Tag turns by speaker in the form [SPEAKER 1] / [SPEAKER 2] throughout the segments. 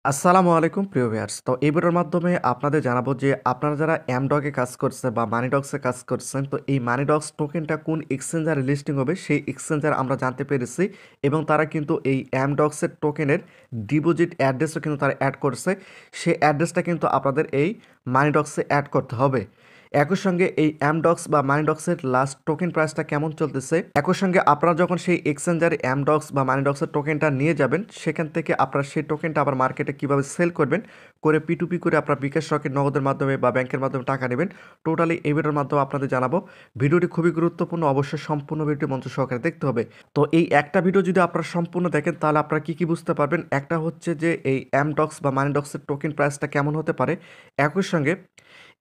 [SPEAKER 1] আসসালামু আলাইকুম প্রিয় ভিউয়ার্স। তো এই ভিডিওর মাধ্যমে আপনাদের জানাবো যে আপনারা যারা এমডগে কাজ করছে বা মানিডগসে কাজ করছেন, তো এই মানিডগস টোকেনটা কোন এক্সচেঞ্জারে লিস্টিং হবে সেই এক্সচেঞ্জার আমরা জানতে পেরেছি এবং তারা কিন্তু এই এমডগসের টোকেনের ডিপোজিট অ্যাড্রেসও কিন্তু তারা অ্যাড করছে। সেই অ্যাড্রেসটা কিন্তু আপনাদের এই মানিডগসে অ্যাড করতে হবে। একই সঙ্গে এই এমডক্স বা মানিডক্সের লাস্ট টোকেন প্রাইসটা কেমন চলতেছে, একই সঙ্গে আপনারা যখন সেই এক্সচেঞ্জারে এমডক্স বা মানিডক্সের টোকেনটা নিয়ে যাবেন, সেখান থেকে আপনারা সেই টোকেনটা আবার মার্কেটে কীভাবে সেল করবেন, করে পি2পি করে আপনার বিকাশ রকেট নগদের মাধ্যমে বা ব্যাংকের মাধ্যমে টাকা নেবেন, টোটালি এই ভিডিওর মাধ্যমে আপনাদের জানাবো। ভিডিওটি খুবই গুরুত্বপূর্ণ, অবশ্যই সম্পূর্ণ ভিডিওটি মঞ্চ সহকারে দেখতে হবে। তো এই একটা ভিডিও যদি আপনারা সম্পূর্ণ দেখেন তাহলে আপনারা কী কী বুঝতে পারবেন। একটা হচ্ছে যে এই এমডক্স বা মানিডক্সের টোকেন প্রাইসটা কেমন হতে পারে, একই সঙ্গে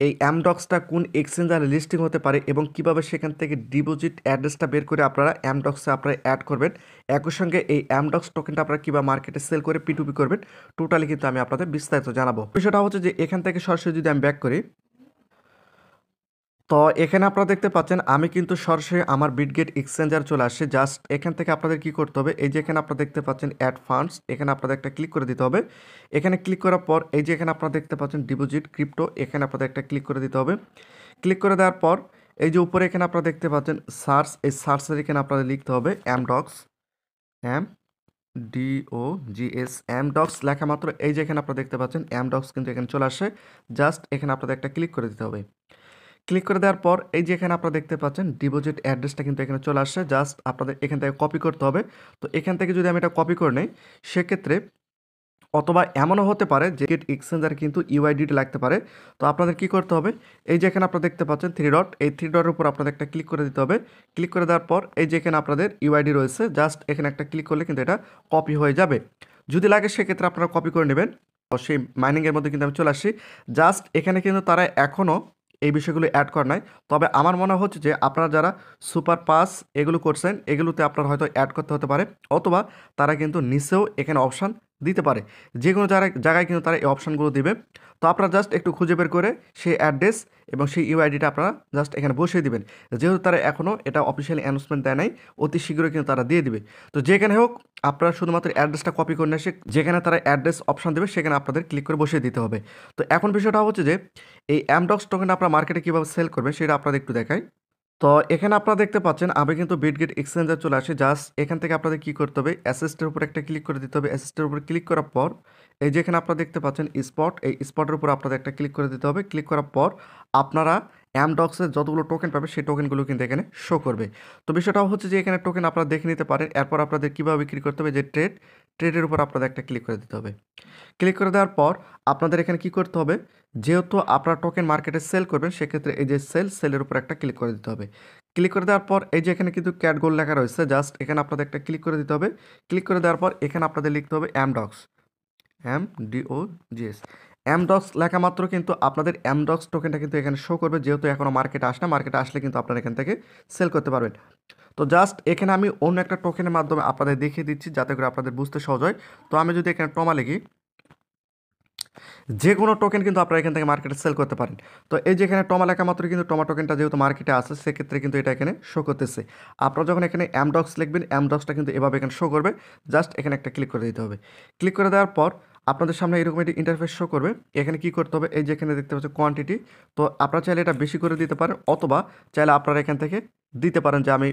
[SPEAKER 1] এই এমডক্সটা কোন এক্সচেঞ্জারে লিস্টিং হতে পারে এবং কিভাবে সেখান থেকে ডিপোজিট অ্যাড্রেসটা বের করে আপনারা এমডক্সে আপনারা অ্যাড করবেন, একই সঙ্গে এই এমডক্স টোকেনটা আপনারা কীভাবে মার্কেটে সেল করে পি2পি করবেন, টোটালি কিন্তু আমি আপনাদের বিস্তারিত জানাবো। বিষয়টা হচ্ছে যে এখান থেকে সরাসরি যদি আমি ব্যাক করি, তো এখানে আপনারা দেখতে পাচ্ছেন আমি কিন্তু সরাসরি আমার বিটগেট এক্সচেঞ্জার চলে আসছে। জাস্ট এখান থেকে আপনাদের কি করতে হবে, এই যে এখানে আপনারা দেখতে পাচ্ছেন অ্যাড ফান্ডস, এখানে আপনাদের একটা ক্লিক করে দিতে হবে। এখানে ক্লিক করার পর এই যে এখানে আপনারা দেখতে পাচ্ছেন ডিপোজিট ক্রিপ্টো, এখানে আপনাদের একটা ক্লিক করে দিতে হবে। ক্লিক করে দেওয়ার পর এই যে উপরে এখানে আপনারা দেখতে পাচ্ছেন সার্চ, এই সার্চের এখানে আপনাদের লিখতে হবে এমডক্স, এম DOGS, এমডক্স লেখা মাত্র এই যে এখানে আপনারা দেখতে পাচ্ছেন এমডক্স কিন্তু এখানে চলে আসে। জাস্ট এখানে আপনাদের একটা ক্লিক করে দিতে হবে। ক্লিক করে দেওয়ার পর এই যে এখানে আপনারা দেখতে পাচ্ছেন ডিপোজিট অ্যাড্রেসটা কিন্তু এখানে চলে আসছে। জাস্ট আপনাদের এখান থেকে কপি করতে হবে। তো এখান থেকে যদি আমি এটা কপি করে নেই, সেক্ষেত্রে অথবা এমনও হতে পারে যে গেট এক্সচেঞ্জার কিন্তু ইউআইডিটা লাগতে পারে। তো আপনাদের কি করতে হবে, এই যে এখানে আপনারা দেখতে পাচ্ছেন থ্রি ডট, এই থ্রি ডটের উপর আপনাদের একটা ক্লিক করে দিতে হবে। ক্লিক করে দেওয়ার পর এই যে এখানে আপনাদের ইউআইডি রয়েছে, জাস্ট এখানে একটা ক্লিক করলে কিন্তু এটা কপি হয়ে যাবে। যদি লাগে সেক্ষেত্রে আপনারা কপি করে নেবেন। তো সেই মাইনিংয়ের মধ্যে কিন্তু আমি চলে আসছি। জাস্ট এখানে কিন্তু তারা এখনও এই বিষয়গুলো অ্যাড করা নাই। তবে আমার মনে হচ্ছে যে আপনারা যারা সুপার পাস এগুলো করছেন, এগুলোতে আপনার হয়তো অ্যাড করতে হতে পারে, অথবা তারা কিন্তু নিচেও এখানে অপশান দিতে পারে। যে কোনো জায়গায় কিন্তু তারা এই অপশানগুলো দিবে। তো আপনারা জাস্ট একটু খুঁজে বের করে সেই অ্যাড্রেস এবং সেই ইউআইডিটা আপনারা জাস্ট এখানে বসিয়ে দিবেন। যেহেতু তারা এখনও এটা অফিসিয়ালি অ্যানাউন্সমেন্ট দেয় নাই, অতি শীঘ্রই কিন্তু তারা দিয়ে দিবে। তো যেখানে হোক আপনারা শুধুমাত্র অ্যাড্রেসটা কপি করে নিয়ে এসে যেখানে তারা অ্যাড্রেস অপশান দেবে সেখানে আপনাদের ক্লিক করে বসিয়ে দিতে হবে। তো এখন বিষয়টা হচ্ছে যে এই এমডক্স টোকেন আপনারা মার্কেটে কীভাবে সেল করবেন সেটা আপনাদের একটু দেখাই। তো এখানে আপনারা দেখতে পাচ্ছেন আমি কিন্তু বিটগেট এক্সচেঞ্জার চলে আসি। জাস্ট এখান থেকে আপনাদের কি করতে হবে, অ্যাসেস্টের উপর একটা ক্লিক করে দিতে হবে। অ্যাসেস্টের উপর ক্লিক করার পর এই যে এখানে আপনারা দেখতে পাচ্ছেন স্পট, এই স্পটের উপর আপনাদের একটা ক্লিক করে দিতে হবে। ক্লিক করার পর আপনারা এমডক্সের যতগুলো টোকেন পাবে সেই টোকেনগুলো কিন্তু এখানে শো করবে। তো বিষয়টা হচ্ছে যে এখানে টোকেন আপনারা দেখে নিতে পারেন। এরপর আপনাদের কীভাবে বিক্রি করতে হবে, যে ট্রেডের উপর আপনাদের একটা ক্লিক করে দিতে হবে। ক্লিক করে দেওয়ার পর আপনাদের এখানে কি করতে হবে, যেহেতু আপনারা টোকেন মার্কেটে সেল করবেন, সেক্ষেত্রে এই যে সেলের উপর একটা ক্লিক করে দিতে হবে। ক্লিক করে দেওয়ার পর এই যে এখানে কিন্তু ক্যাট গোল লেখা রয়েছে, জাস্ট এখানে আপনাদের একটা ক্লিক করে দিতে হবে। ক্লিক করে দেওয়ার পর এখানে আপনাদের লিখতে হবে এমডক্স, MDOGS। এমডক্স লেখা মাত্র কিন্তু আপনাদের এমডক্স টোকেনটা কিন্তু এখানে শো করবে, যেহেতু এখনও মার্কেটে আসে না। মার্কেটে আসলে কিন্তু আপনারা এখান থেকে সেল করতে পারবেন। তো জাস্ট এখানে আমি অন্য একটা টোকেনের মাধ্যমে আপনাদের দেখিয়ে দিচ্ছি যাতে করে আপনাদের বুঝতে সহজ হয়। তো আমি যদি এখানে টমা লিখি, যে কোনো টোকেন কিন্তু আপনারা এখান থেকে মার্কেটে সেল করতে পারেন। তো এই যে এখানে টমা লেখা মাত্র কিন্তু টমা টোকেনটা যেহেতু মার্কেটে আছে, সেক্ষেত্রে কিন্তু এটা এখানে শো করতেছে। আপনারা যখন এখানে এমডক্স লিখবেন, এমডক্সটা কিন্তু এভাবে এখানে শো করবে। জাস্ট এখানে একটা ক্লিক করে দিতে হবে। ক্লিক করে দেওয়ার পর আপনাদের সামনে এরকম একটি ইন্টারফেস শো করবে। এখানে কি করতে হবে, এই যে এখানে দেখতে পাচ্ছেন কোয়ান্টিটি। তো আপনারা চাইলে এটা বেশি করে দিতে পারেন, অথবা চাইলে আপনারা এখান থেকে দিতে পারেন যে আমি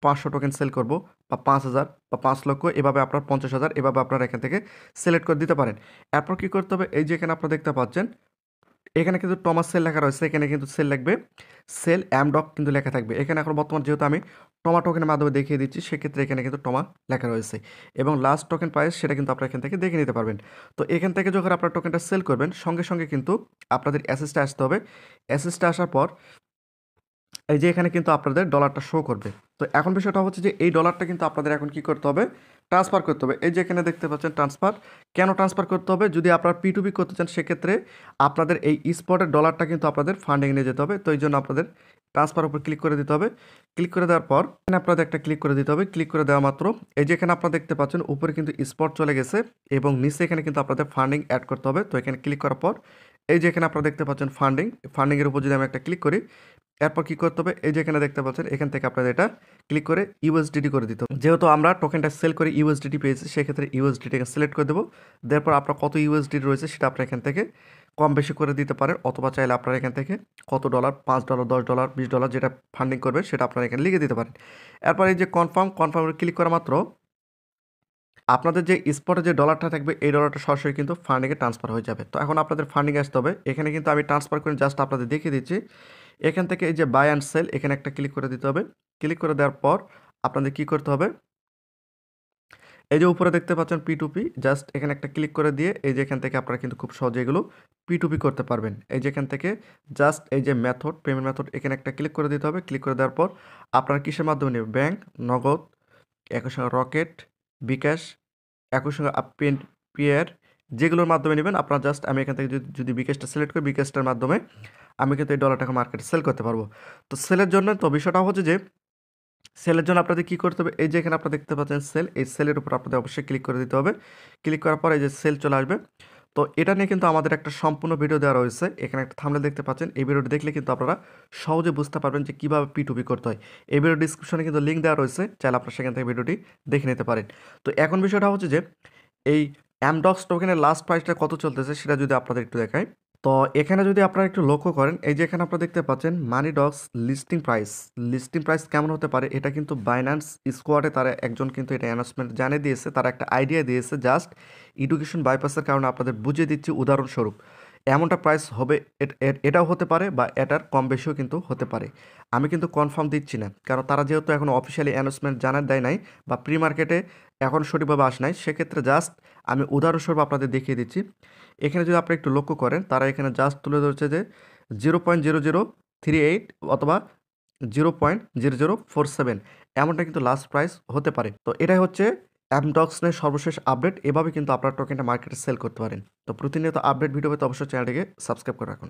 [SPEAKER 1] 500 টোকেন সেল করব, বা 5000 বা 5 লক্ষ, এভাবে আপনার 50,000, এভাবে আপনারা এখান থেকে সিলেক্ট করে দিতে পারেন। এরপর কি করতে হবে, এই যে এখানে আপনারা দেখতে পাচ্ছেন এখানে কিন্তু টমাস সেল লেখা রয়েছে, এখানে কিন্তু সেল লিখবে, সেল এমডক কিন্তু লেখা থাকবে। এখানে এখন বর্তমান যেহেতু আমি টমা টোকেনের মাধ্যমে দেখিয়ে দিচ্ছি, সেক্ষেত্রে এখানে কিন্তু টমা লেখা রয়েছে এবং লাস্ট টোকেন প্রাইস সেটা কিন্তু আপনারা এখান থেকে দেখে নিতে পারবেন। তো এখান থেকে যখন আপনারা টোকেনটা সেল করবেন, সঙ্গে সঙ্গে কিন্তু আপনাদের অ্যাসেসটা আসতে হবে। অ্যাসেসটা আসার পর এই যে এখানে কিন্তু আপনাদের ডলারটা শো করবে। তো এখন বিষয়টা হচ্ছে যে এই ডলারটা কিন্তু আপনাদের এখন কি করতে হবে, ট্রান্সফার করতে হবে। এই যে এখানে দেখতে পাচ্ছেন ট্রান্সফার। কেন ট্রান্সফার করতে হবে, যদি আপনারা পি2পি করতে চান, সেক্ষেত্রে আপনাদের এই স্পটের ডলারটা কিন্তু আপনাদের ফান্ডিং নিয়ে যেতে হবে। তো এই জন্য আপনাদের ট্রান্সফার উপর ক্লিক করে দিতে হবে। ক্লিক করে দেওয়ার পর এখানে আপনাদের একটা ক্লিক করে দিতে হবে। ক্লিক করে দেওয়া মাত্র এই যে এখানে আপনারা দেখতে পাচ্ছেন উপরে কিন্তু স্পট চলে গেছে এবং নিচে এখানে কিন্তু আপনাদের ফান্ডিং অ্যাড করতে হবে। তো এখানে ক্লিক করার পর এই যে এখানে আপনারা দেখতে পাচ্ছেন ফান্ডিংয়ের উপর যদি আমি একটা ক্লিক করি, এরপর কি করতে হবে, এই যে এখানে দেখতে পাচ্ছেন এখান থেকে আপনাদের এটা ক্লিক করে ইউএসডিটি করে দিতে হবে। যেহেতু আমরা টোকেনটা সেল করে ইউএসডিটি পেয়েছি, সেক্ষেত্রে ইউএসডিটিকে সিলেক্ট করে দেবো। তারপর আপনার কত ইউএসডিটি রয়েছে সেটা আপনার এখান থেকে কম বেশি করে দিতে পারেন, অথবা চাইলে আপনারা এখান থেকে কত ডলার, $5, $10, $20 যেটা ফান্ডিং করবে সেটা আপনারা এখানে লিখে দিতে পারেন। এরপর এই যে কনফার্মে ক্লিক করা মাত্র আপনাদের যে স্পটে যে ডলারটা থাকবে এই ডলারটা সরাসরি কিন্তু ফান্ডিংয়ে ট্রান্সফার হয়ে যাবে। তো এখন আপনাদের ফান্ডিং আসতে হবে। এখানে কিন্তু আমি ট্রান্সফার করে জাস্ট আপনাদের দেখিয়ে দিচ্ছি। এখান থেকে এই যে বাই অ্যান্ড সেল এখানে একটা ক্লিক করে দিতে হবে। ক্লিক করে দেওয়ার পর আপনাদের কি করতে হবে, এই যে উপরে দেখতে পাচ্ছেন P2P, জাস্ট এখানে একটা ক্লিক করে দিয়ে এই যে এখান থেকে আপনারা কিন্তু খুব সহজে এগুলো P2P করতে পারবেন। এই যে এখান থেকে জাস্ট এই যে পেমেন্ট মেথড এখানে একটা ক্লিক করে দিতে হবে। ক্লিক করে দেওয়ার পর আপনারা কিসের মাধ্যমে নেবেন, ব্যাংক, নগদ, একই সঙ্গে রকেট, বিকাশ, একই সঙ্গে পেয়ার, যেগুলোর মাধ্যমে নেবেন আপনারা জাস্ট আমি এখান থেকে যদি বিকাশটা সিলেক্ট করি, বিকাশটার মাধ্যমে আমি কিন্তু এই ডলারটাকে মার্কেটে সেল করতে পারবো। তো সেলের জন্য তো বিষয়টা হচ্ছে যে সেলের জন্য আপনাদের কী করতে হবে, এই যে এখানে আপনারা দেখতে পাচ্ছেন সেল, এই সেলের উপর আপনাদের অবশ্যই ক্লিক করে দিতে হবে। ক্লিক করার পর এই যে সেল চলে আসবে। তো এটা নিয়ে কিন্তু আমাদের একটা সম্পূর্ণ ভিডিও দেওয়া রয়েছে, এখানে একটা থাম্বনেল দেখতে পাচ্ছেন। এই ভিডিওটি দেখলে কিন্তু আপনারা সহজে বুঝতে পারবেন যে কীভাবে P2P করতে হয়। এই ভিডিও ডিসক্রিপশনে কিন্তু লিঙ্ক দেওয়া রয়েছে, চাইলে আপনারা সেখান থেকে ভিডিওটি দেখে নিতে পারেন। তো এখন বিষয়টা হচ্ছে যে এই অ্যামডক্স টোকেনের লাস্ট প্রাইসটা কত চলতেছে সেটা যদি আপনাদের একটু দেখাই। তো এখানে যদি আপনারা একটু লক্ষ্য করেন, এই যে এখানে আপনারা দেখতে পাচ্ছেন মানিডক্স লিস্টিং প্রাইস কেমন হতে পারে, এটা কিন্তু বাইন্যান্স স্কোয়াডে তারা একজন কিন্তু এটা অ্যানাউন্সমেন্ট জানিয়ে দিয়েছে, তারা একটা আইডিয়া দিয়েছে, জাস্ট এডুকেশন বাইপাসের কারণে আপনাদের বুঝিয়ে দিচ্ছি উদাহরণস্বরূপ। এমনটা প্রাইস হবে, এটাও হতে পারে বা এটার কম বেশিও কিন্তু হতে পারে। আমি কিন্তু কনফার্ম দিচ্ছি না, কারণ তারা যেহেতু এখন অফিসিয়ালি অ্যানাউন্সমেন্ট জানার দেয় নাই বা প্রি মার্কেটে এখন সঠিকভাবে আস নাই, সেক্ষেত্রে জাস্ট আমি উদাহরণস্বরূপ আপনাদের দেখিয়ে দিচ্ছি। এখানে যদি আপনি একটু লক্ষ্য করেন, তারা এখানে জাস্ট তুলে ধরছে যে 0.0038 অথবা 0.0047, এমনটা কিন্তু লাস্ট প্রাইস হতে পারে। তো এটাই হচ্ছে অ্যামডক্সের সর্বশেষ আপডেট। এভাবে কিন্তু আপনার টোকেনটা মার্কেটে সেল করতে পারেন। তো প্রতিনিয়ত আপডেট ভিডিও পেতে অবশ্যই চ্যানেলটিকে সাবস্ক্রাইব করে রাখুন।